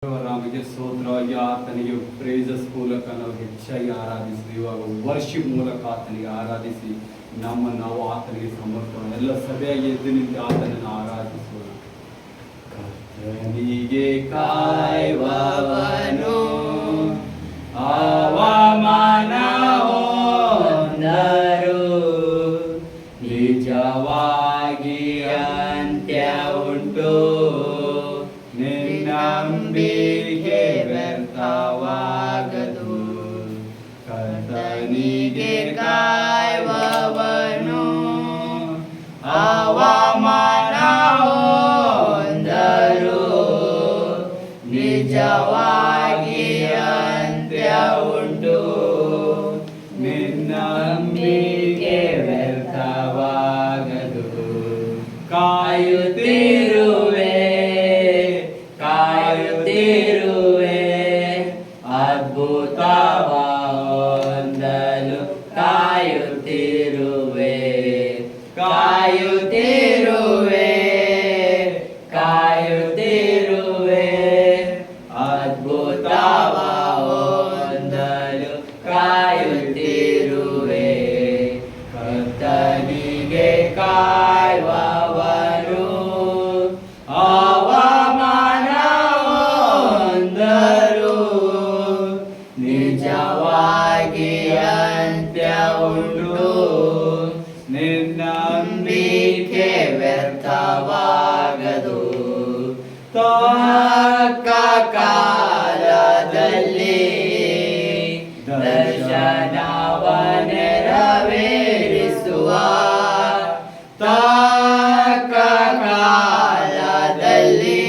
ರಾಮಗೆ ಸ್ತೋತ್ರವಾಗಿ ಆತನಿಗೆ ಪ್ರೇಸಸ್ ಮೂಲಕ ನಾವು ಹೆಚ್ಚಾಗಿ ಆರಾಧಿಸಿ, ಇವಾಗ ವರ್ಷಿಪ್ ಮೂಲಕ ಆತನಿಗೆ ಆರಾಧಿಸಿ ನಾವು ಆತನಿಗೆ ಸಮರ್ಪಣ ಎಲ್ಲ ಸಭೆಯಾಗಿ ಎದ್ದು ನಿಂತು ಆತನನ್ನು ಆರಾಧಿಸೋಣ. ಕರ್ತನಿಗೆ ಕಾಯುವವನು ಅವಮಾನ ಹೊಂದರು, ನಿಜವಾಗಿ ಅಂತ್ಯ ಉಂಟು, ನಂಬಿಕೆ ವ್ಯರ್ಥವಾಗದು. ಕರ್ತನಿಗೆ ಕಾಯುವವನು ಅವಮಾನ ಹೊಂದರು, ನಿಜವಾಗಿ ಅಂತ್ಯ ಉಂಟು, ನಂಬಿಕೆ ವ್ಯರ್ಥವಾಗದು. ಕಾಯುತ್ತಿರುವೆ ಅದ್ಭುತವ ಹೊಂದಲು ಕಾಯುತ್ತಿರುವೆ ಅದ್ಭುತವ ಹೊಂದಲು ಕಾಯುತ್ತಿರುವೆ. ಕರ್ತನಿಗೆ ಕಾಯುವವನು ಅವಮಾನ ಹೊಂದರು, ನಿಜವಾಗಿ ಅಂತ್ಯ ಉಂಟು, ನಂಬಿಕೆ ವ್ಯರ್ಥವಾಗದು. ತಕ್ಕ ಕಾಲದಲ್ಲಿ ದರ್ಶನವ ನೆರವೇರಿಸುವ, ತಕ್ಕ ಕಾಲದಲ್ಲಿ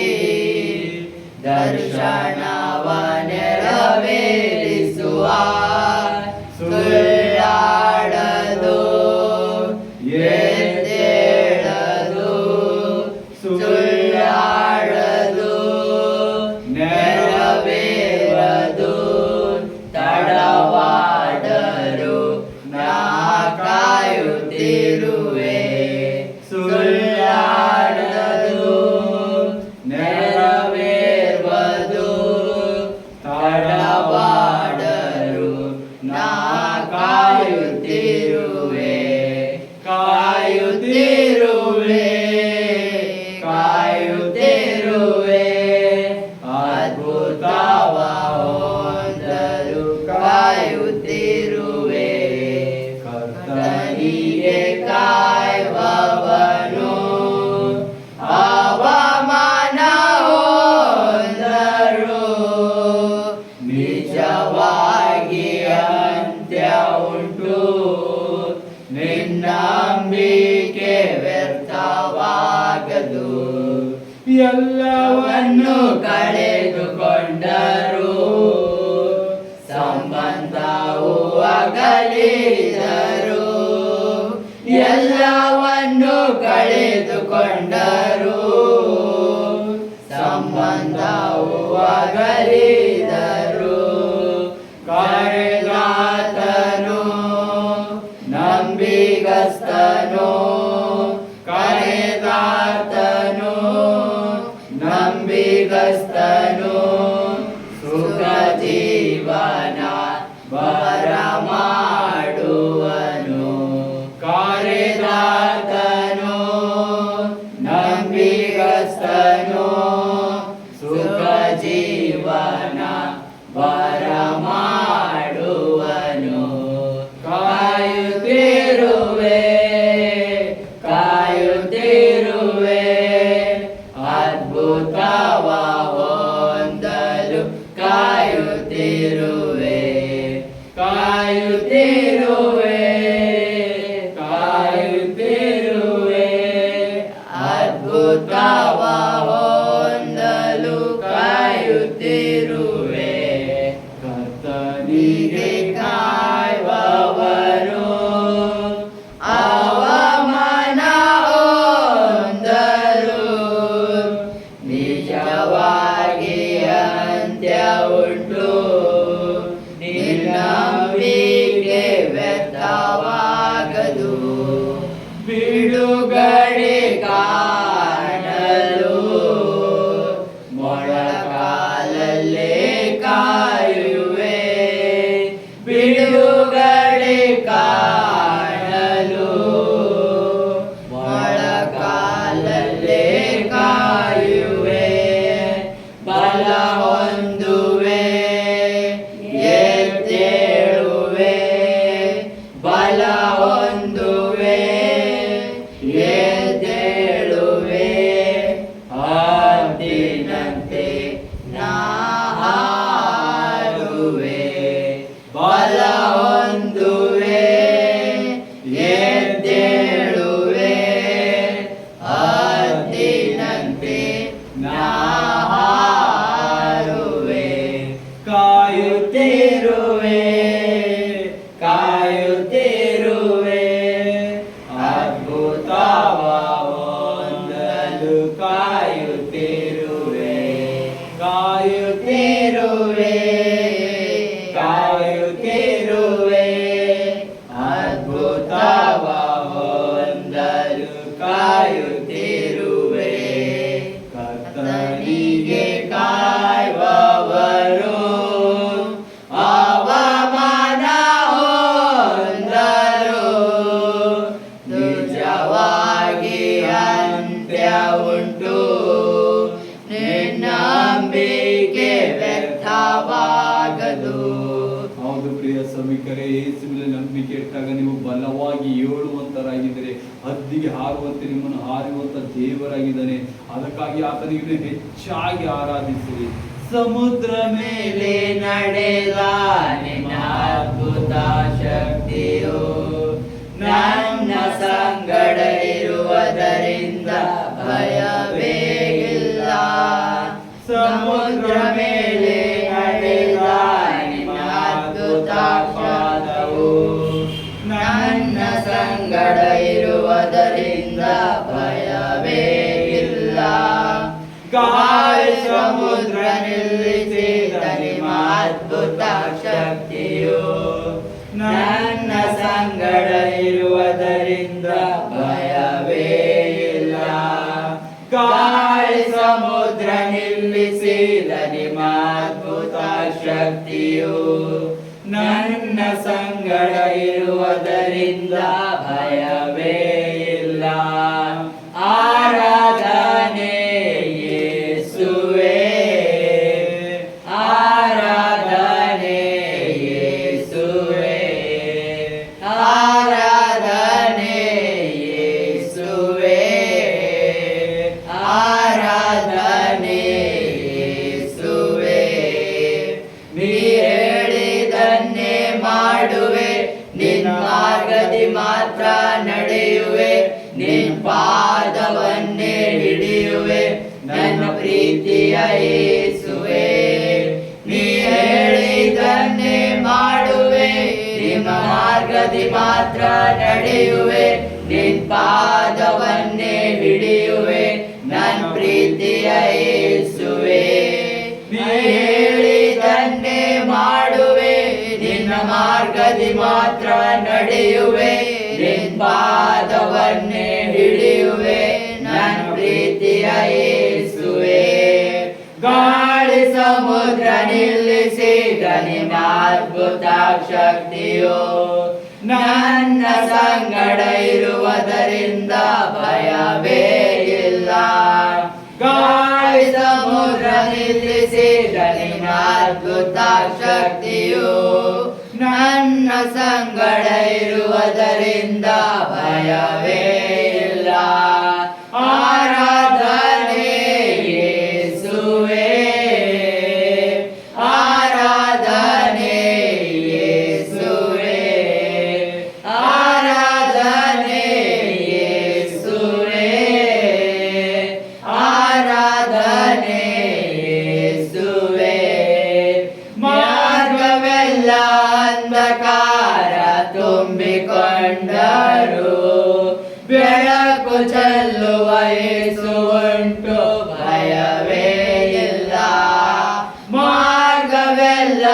ದರ್ಶನವ ನೆರವೇರಿಸುವ, ಸುಳ್ಳಾಡದು ಎದ್ದೇಳದು, ಸುಳ್ಳಾಡದು ನೆರವೇರದು, ತಡವಾದರು ನಾ ಕಾಯುತ್ತಿರುವೆ. ಸುಳ್ಳಾಡದು ನೆರವೇರುವುದು, ತಡವಾದರು ನಾ ಕಾಯುತ್ತಿರುವೆ. ಅದ್ಭುತವ ಹೊಂದಲು ಕಾಯುತ್ತಿರುವೆ. ಕರ್ತನಿಗೆ ಕಾಯುವವನು ಅವಮಾನ ಹೊಂದರು, ನಿಜವಾಗಿ ಅಂತ್ಯ ಉಂಟು, ನಂಬಿಕೆ ವ್ಯರ್ಥವಾಗದು. ಎಲ್ಲವನ್ನು ಕಳೆದುಕೊಂಡರು, ಸಂಬಂಧವು ಅಗಲಿದರು, ಎಲ್ಲವನ್ನು ಕಳೆದುಕೊಂಡರು, ಸಂಬಂಧವು ಅಗಲಿದರು. ಕರೆದಾತನು ನಂಬಿಗಸ್ತನು, ಕರೆದಾತನು ನಂಬಿಗಸ್ತನು, ಸುಖ ಜೀವನ ಬರಮಾಡುವನು. ಕರೆದಾತನು ನಂಬಿಗಸ್ತನು, ಸುಖ ಜೀವನ ಬರಮಾಡುವನು. ಕಾಯುತ್ತಿರುವೆ ಅದ್ಭುತವ ಹೊಂದಲು ಕಾಯುತ್ತಿರುವೆ. ಅದ್ಭುತವ ಹೊಂದಲು ಕಾಯುತ್ತಿರುವೆ. ಕರ್ತನಿಗೆ ಕಾಯುವವನು ಅವಮಾನ ಹೊಂದರು, ನಿಜವಾಗಿ ಅಂತ್ಯ ಉಂಟು, ನಂಬಿಕೆ ವ್ಯರ್ಥವಾಗದು. ಬಿಡುಗಡೆ ಕಾಣಲು ಮೊಳಕಾಲ ಕಾಯುತ್ತಿರುವೆ ಕಾಯುತ್ತಿರುವೆ ಅದ್ಭುತವ ಹೊಂದಲು ಕಾಯುತ್ತಿರುವೆ ಕರ್ತನಿಗೆ ಕಾಯುವವರು ಅವಮಾನ ಹೊಂದರು ನಿಜವಾಗಿ ಅಂತ್ಯ ಉಂಟು ನಂಬಿಕೆ ವ್ಯರ್ಥವಾಗದು. ಹೌದು ಪ್ರಿಯ ಸಭಿಕರೇ, ಯೇಸುವಿನ ನಂಬಿಕೆ ಇಟ್ಟಾಗ ನೀವು ಬಲವಾಗಿ ಏಳುವಂತರಾಗಿದ್ದರೆ, ಹದ್ದಿಗೆ ಹಾರುವಂತೆ ನಿಮ್ಮನ್ನು ಹಾರುವಂತ ದೇವರಾಗಿದ್ದಾನೆ. ಅದಕ್ಕಾಗಿ ಆತನಿಗೆ ಹೆಚ್ಚಾಗಿ ಆರಾಧಿಸಿರಿ. ಸಮುದ್ರ ಮೇಲೆ ನಡೆದ ನಿನ್ನ ಅದ್ಭುತ ಶಕ್ತಿಯು ನನ್ನ ಸಂಗಡ ಇರುವುದರಿಂದ ಭಯವೇ ಇಲ್ಲ. ಸಮುದ್ರ ಮೇಲೆ ನಡೆದ ನಿನ್ನ ಅದ್ಭುತ ಪಾದವು ನನ್ನ ಸಂಗಡ ಇರುವುದರಿಂದ ಭಯವೇ ಇಲ್ಲ. ಗಾಳಿ ಸಮುದ್ರ ನಿಲ್ಲಿಸಿದ ನಿಮ್ಮ ಅದ್ಭುತ ಶಕ್ತಿಯು ನನ್ನ ಸಂಗಡ ಇರುವುದರಿಂದ ಭಯವೇ ಇಲ್ಲ. ಗಾಳಿ ಸಮುದ್ರ ನಿಲ್ಲಿಸಿದ ನಿಮ್ಮ ಅದ್ಭುತ ಶಕ್ತಿಯು ನನ್ನ ಸಂಗಡ ಇರುವುದರಿಂದ ಭಯವೇ ಇಲ್ಲ. ಆರಾಧನೆ ಯೇಸುವೇ, ಆರಾಧನೆ ಯೇಸುವೇ, ಆರಾಧನೆ ಯೇಸುವೇ, ಆರಾಧನೆ ಯೇಸುವೇ. ನೀ ಹೇಳಿದನ್ನೇ ಮಾಡುವೆ, ನಿನ್ನ ಮಾರ್ಗದಿ ಮಾತ್ರ ನಡೆಯುವೆ, ನಿನ್ನ ಪಾದವನ್ನೇ ಹಿಡಿಯುವೆ ನನ್ನ ಪ್ರೀತಿಯ ಯೇಸುವೇ. ನೀ ಹೇಳಿದನ್ನೇ ಮಾಡುವೆ, ನಿಮ್ಮ ಮಾರ್ಗದಿ ಮಾತ್ರ ನಡೆಯುವೆ, ನಿನ್ನ ಪಾದವನ್ನೇ ಹಿಡಿಯುವೆ ನನ್ನ ಪ್ರೀತಿಯ ಯೇಸುವೇ. ನೀ ಹೇಳಿದನ್ನೇ ಮಾಡುವೆ, ನಿನ್ನ ಮಾರ್ಗದಿ ಮಾತ್ರ ನಡೆಯುವೆ, ನಿನ್ನ ಪಾದವನ್ನೇ ಹಿಡಿಯುವೆ ನನ್ನ ಪ್ರೀತಿಯ ಯೇಸುವೇ. ಗಾಳಿ ಸಮುದ್ರ ನಿಲ್ಲಿಸಿದ ನಿಮ್ಮ ಅದ್ಭುತ ಶಕ್ತಿಯು ನನ್ನ ಸಂಗಡ ಇರುವುದರಿಂದ ಭಯವೇ ಇಲ್ಲ. ಗಾಳಿ ಸಮುದ್ರ ನಿಲ್ಲಿಸಿದ ನಿಮ್ಮ ಅದ್ಭುತ ಶಕ್ತಿಯು ನನ್ನ ಸಂಗಡ ಇರುವುದರಿಂದ ಭಯವೇ ಇಲ್ಲ. ಆರಾಧನೆ ಯೇಸುವೇ, ಆರಾಧನೆ ಯೇಸುವೇ, ಆರಾಧನೆ ಯೇಸುವೇ, ಆರಾಧನೆ ಯೇಸುವೇ. ಮಾರ್ಗವೆಲ್ಲ ಅಂಧಕಾರ ತುಂಬಿಕೊಂಡರು, ಬೆಳಕು ಚೆಲ್ಲುವ ಯೇಸು ಉಂಟು ಭಯವೇ ಇಲ್ಲ. ಮಾರ್ಗವೆಲ್ಲ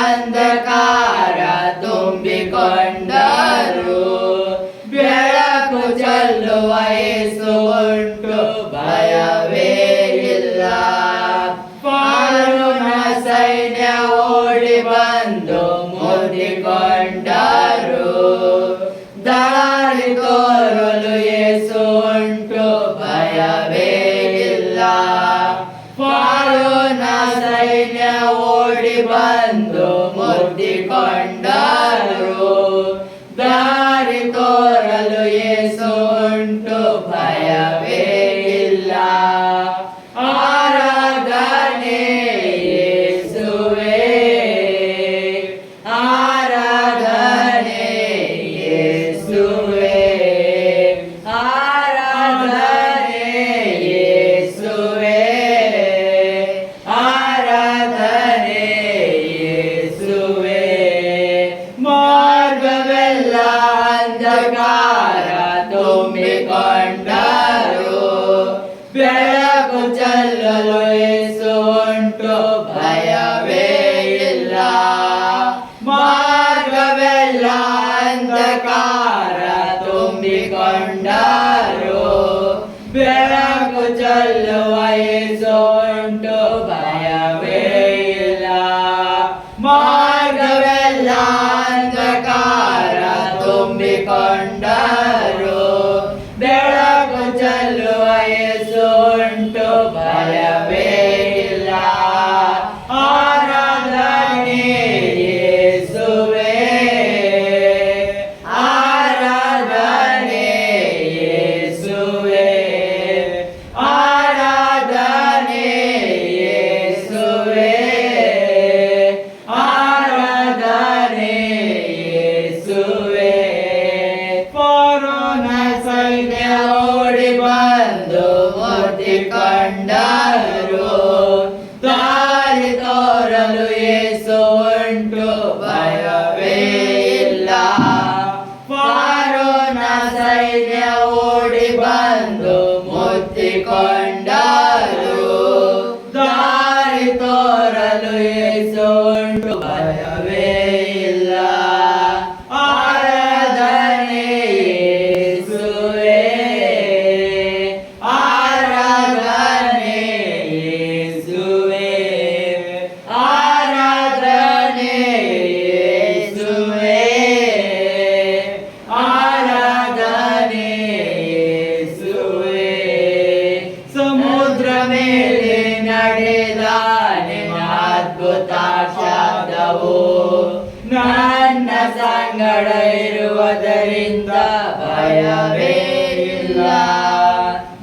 ಅಂಧಕಾರ ತುಂಬಿಕೊಂಡರು, ಬೆಳಕು ಚೆಲ್ಲುವ ಯೇಸು ಉಂಟು ಭಯವೇ ಇಲ್ಲ. ಫರೋಹನ ಸೈನ್ಯ ಓಡಿ ಬಂದು ಮುತ್ತಿಕೊಂಡರು, ದಾರಿ ತೋರಲು ಯೇಸು ಉಂಟು ಭಯವೇ ಇಲ್ಲ. ಫರೋಹನ ಸೈನ್ಯ ಓಡಿ ಬಂದು ಮುತ್ತಿಕೊಂಡರು, ದಾರಿ ತೋರಲು ಯೇಸು ಉಂಟು ಭಯವೇ ಇಲ್ಲ. ಆರಾಧನೆ ಯೇಸುವೇ, ಆರಾಧನೆ ಯೇಸುವೇ, ಆರಾಧನೆ ಯೇಸುವೇ, ಆರಾಧನೆ ಯೇಸುವೇ. ಮಾರ್ಗವೆಲ್ಲ ಅಂಧಕಾರ ತುಂಬಿಕೊಂಡರು, ಬೆಳಕು ಚೆಲ್ಲಲು ಯೇಸು ಉಂಟು ಭಯವೇ ಇಲ್ಲ. ಮಾರ್ಗವೆಲ್ಲ ಅಂಧಕಾರ ತುಂಬಿಕೊಂಡರು, ಬೆಳಕು ಚೆಲ್ಲುವ ಯೇಸು ಉಂಟು, ಭಯವೇ ಇಲ್ಲ. ಮಾರ್ಗವೆಲ್ಲ ಅಂಧಕಾರ ತುಂಬಿಕೊಂಡರು, ಬೆಳಕು ಚೆಲ್ಲುವ ಯೇಸು ಉಂಟು, ಭಯವೇ ಇಲ್ಲ. ಆರಾಧನೆ ಯೇಸುವೇ, ಆರಾಧನೆ ಯೇಸುವೇ, ಆರಾಧನೆ ಯೇಸುವೇ, ಆರಾಧನೆ ಯೇಸುವೇ. ಫರೋನ ಸೈನ್ಯ ಓಡಿ ಬಂದು ಮುತ್ತಿಕೊಂಡರು, ದಾರಿ ತೋರಲು ಯೇಸು ಉಂಟು, ಭಯವೇ ಇಲ್ಲ. ಫರೋನ ಸೈನ್ಯ ಓಡಿ ಬಂದು ಮುತ್ತಿಕೊಂಡರು, ದಾರಿ ತೋರಲು ಯೇಸು ಉಂಟು, ಭಯವೇ ಇಲ್ಲ. ಆರಾಧನೆ ಯೇಸುವೇ, ಆರಾಧನೆ ಯೇಸುವೇ, ಆರಾಧನೆ ಯೇಸುವೇ, ಆರಾಧನೆ ಯೇಸುವೇ. ಸಮುದ್ರ ಮೇಲೆ ನಡೆದ ನಿನ್ನ ಅದ್ಭುತ ಶಬ್ದವು ನನ್ನ ಸಂಗಡ ಇರುವುದರಿಂದ ಭಯವೇ ಇಲ್ಲ.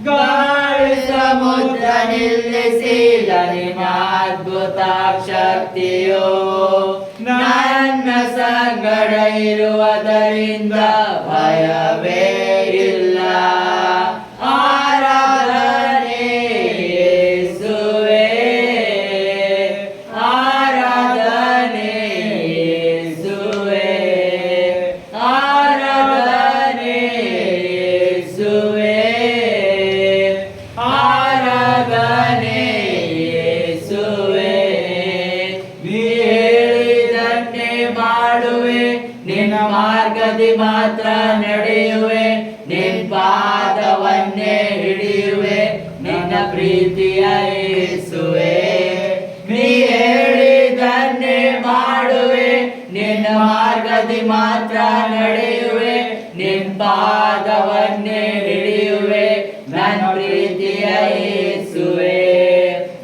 ಗಾಳಿ ಸಮುದ್ರ ನಿಲ್ಲಿಸಿದ ನಿನ್ನ ಅದ್ಭುತ ಶಕ್ತಿಯು ನನ್ನ ಸಂಗಡ ಇರುವುದರಿಂದ ಭಯವೇ ಇಲ್ಲ. ಆರಾಧನೆ ಯೇಸುವೇ, ಆರಾಧನೆ ಯೇಸುವೇ, ಆರಾಧನೆ ಯೇಸುವೇ, ಆರಾಧನೆ ಯೇಸುವೇ. ನೀ ಹೇಳಿದ್ದನ್ನೇ ಮಾಡುವೆ, ನಿನ್ನ ಮಾರ್ಗದಿ ಮಾತ್ರ ನಡೆಯುವೆ, ನಿನ್ನ ಪಾದವನ್ನೇ ಹಿಡಿಯುವೆ, ನಿನ್ನ ಪ್ರೀತಿಯ ಯೇಸುವೇ. ನೀ ಹೇಳಿದ್ದನ್ನೇ ಮಾಡುವೆ, ನಿನ್ನ ಮಾರ್ಗದಿ ಮಾತ್ರ ನಡೆಯುವೆ, ನಿನ್ನ ಪಾದವನ್ನೇ ಹಿಡಿಯುವೆ, ನನ್ನ ಪ್ರೀತಿಯ ಯೇಸುವೇ.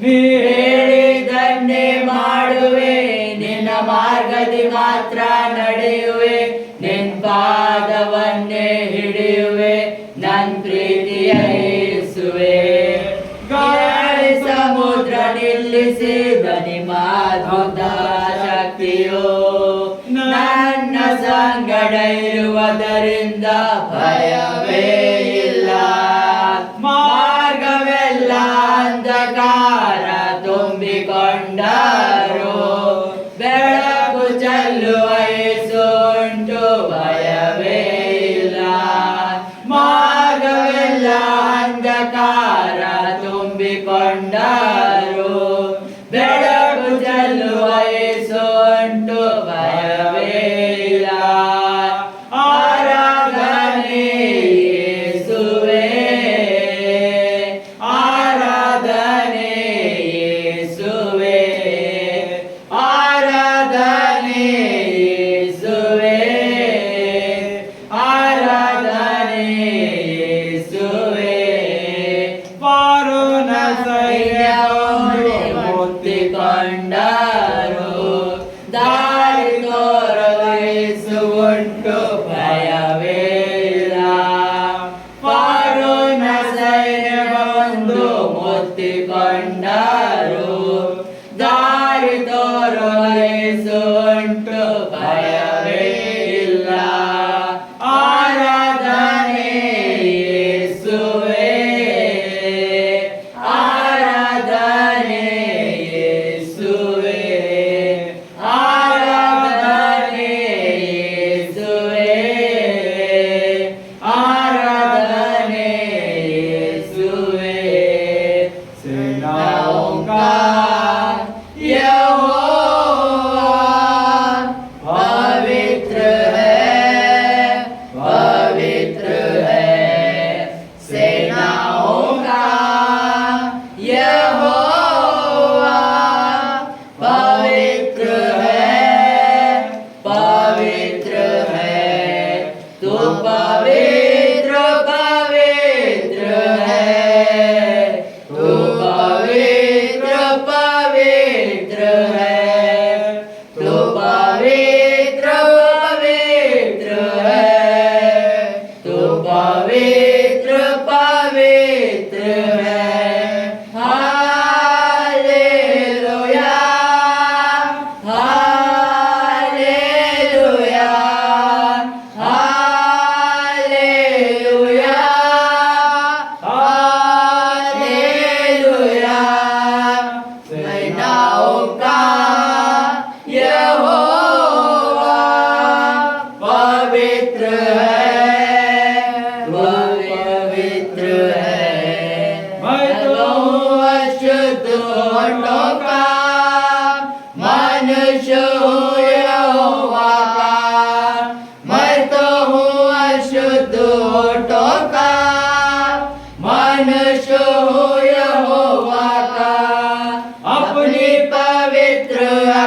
ನೀ ಹೇಳಿದ್ದನ್ನೇ ಮಾಡುವೆ, ನಿನ್ನ ಮಾರ್ಗದಿ ಮಾತ್ರ ನಡೆಯುವೆ, ನಿನ್ನ ಪಾದವನ್ನೇ ಹಿಡಿಯುವೆ, ನನ್ನ ಪ್ರೀತಿಯ ಯೇಸುವೇ. ಗಾಳಿ ಸಮುದ್ರ ನಿಲ್ಲಿಸಿದ ನಿಮ್ಮ ಅದ್ಭುತ ಶಕ್ತಿಯು ನನ್ನ ಸಂಗಡ ಇರುವುದರಿಂದ ಭಯವೇ ಇಲ್ಲ. ಮಾರ್ಗವೆಲ್ಲ ಅಂಧಕಾರ ತುಂಬಿಕೊಂಡರು, ಬೆಳಕು ಚೆಲ್ಲುವ ಯೇಸು ಉಂಟು, ಭಯವೇ ಇಲ್ಲ. ಮಾರ್ಗವೆಲ್ಲ ಅಂಧಕಾರ ತುಂಬಿಕೊಂಡರು, ಬೆಳಕು ಚೆಲ್ಲುವ ಯೇಸು ಉಂಟು, ಭಯವೇ ಇಲ್ಲ. ಆರಾಧನೆ ಯೇಸುವೇ, ಆರಾಧನೆ ಯೇಸುವೇ, ಆರಾಧನೆ ಯೇಸುವೇ, ಆರಾಧನೆ ಯೇಸುವೇ. ಫರೋನ ಸೈನ್ಯ ಮುತ್ತಿಕೊಂಡರು, ದಾರಿ ತೋರಲು ಯೇಸು ಉಂಟು, ಭಯವೇ ಇಲ್ಲ. ಫರೋನ ಸೈನ್ಯ ಬಂದು ಮುತ್ತಿಕೊಂಡರು, ದಾರಿ ತೋರಲು ಯೇಸು ಉಂಟು, ಭಯವೇ ಇಲ್ಲ. ಆರಾಧನೆ ಯೇಸುವೇ, ಆರಾಧನೆ ಯೇಸುವೇ,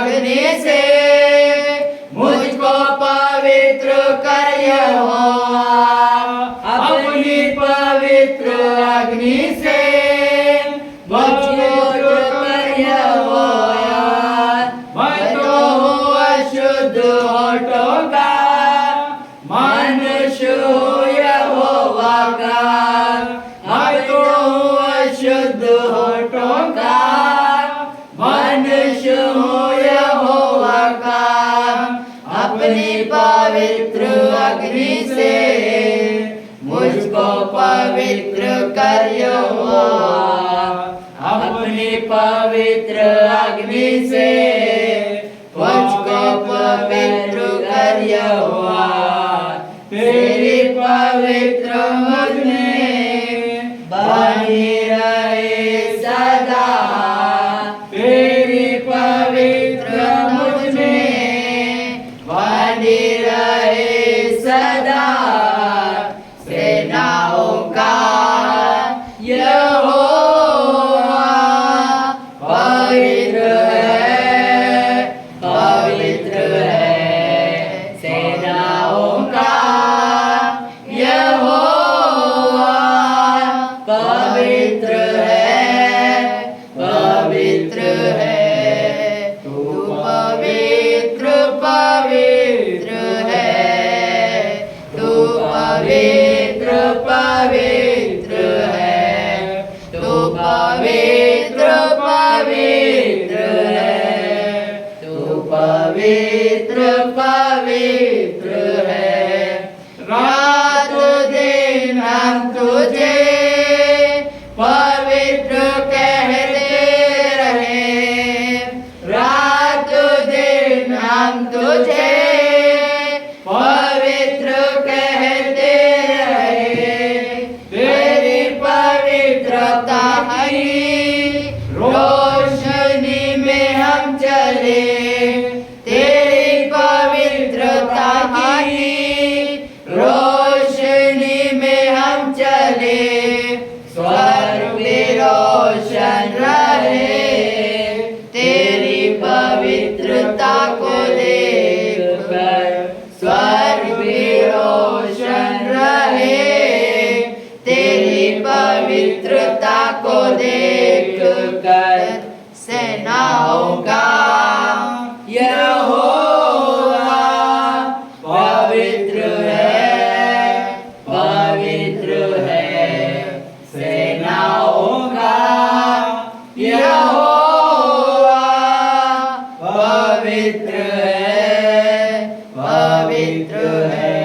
अग्नि से मुझको पवित्र कर यहोवा, अपनी पवित्र अग्नि से मुझको कर यहोवा। मैं तो हूँ अशुद्ध होठों का, मनुष्य हूँ यहोवा का। मैं तो हूँ अशुद्ध होठों का, मनुष्य हूँ यहोवा का। अपनी पवित्र अग्नि से मुझको पवित्र कर यहोवा, अपनी पवित्र अग्नि से मुझको पवित्र कर यहोवा। तेरी पवित्र मुझ में बनी रहे सदा, तेरी पवित्र मुझ में बनी रहे सदा। सेनाओं का यहोवा पवित्र है, पवित्र है। सेनाओं का यहोवा पवित्र है, पवित्र है। तू पवित्र पवित्र है, तू पवित्र पवित्र है, तू पवित्र पवित्र है, तू पवित्र पवित्र है। रात दिन हम तुझे पवित्र कहते रहे, रात दिन हम तुझे पवित्र कहते रहे। तेरी पवित्रता की रोशनी में हम चले, तेरी पवित्रता की रोशनी में हम चले। स्वर्ग में रोशन रहे, तेरी पवित्रता को देखकर। स्वर्ग में रोशन रहे, तेरी पवित्रता को देखकर। सेनाओं का यहोवा पवित्र है, पवित्र है। सेनाओं का यहोवा पवित्र है, पवित्र है।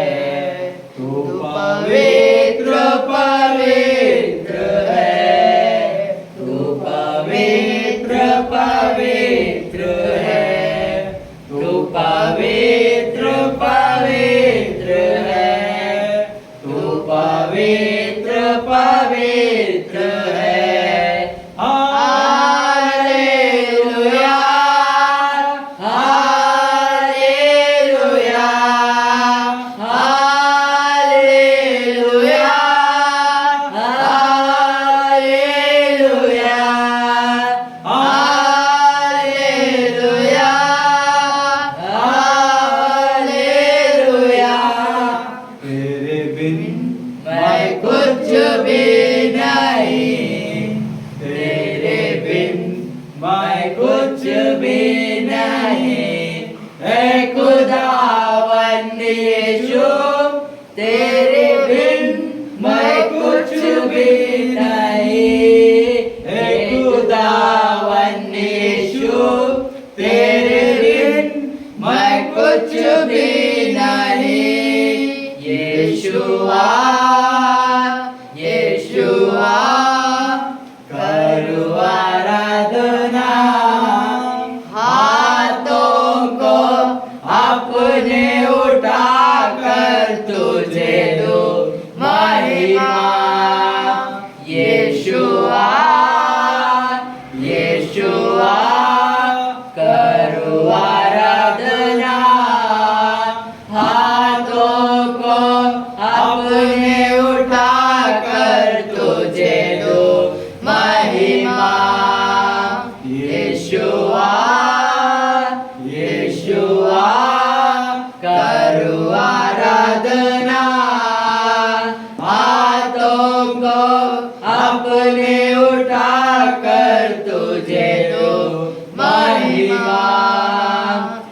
तू पवित्र पवित्र है, तू पवित्र पवित्र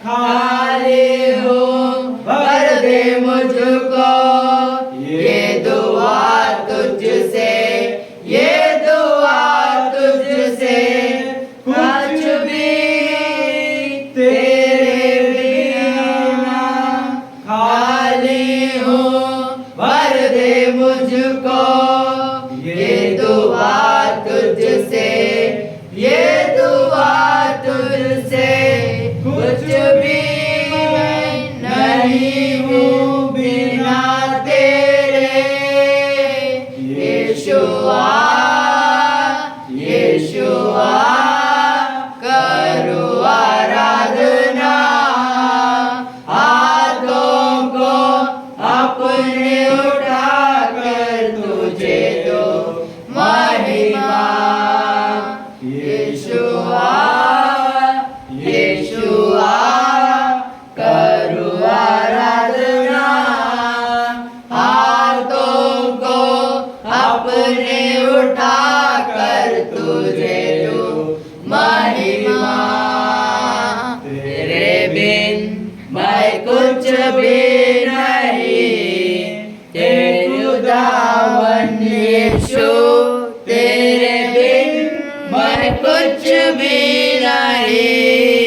खाली हूँ भर दे मुझको, ये दुआ तुझसे, ये दुआ तुझसे, कुछ भी तेरे बिना खाली हूँ भर दे मुझको, ये दुआ तुझसे, ये दुआ तुझसे, कुछ भी मैं नहीं हूँ बिना तेरे। यीशुआ यीशुआ करो आराधना, हाथों को अपने उठाकर तुझे दो महिमा। यीशुआ यीशुआ करो आराधना, हाथों को अपने उठाकर तुझे दो महिमा। तेरे बिन मैं कुछ भी नहीं, तेरे उदावन यीशु, तेरे बिन मैं कुछ भी नहीं।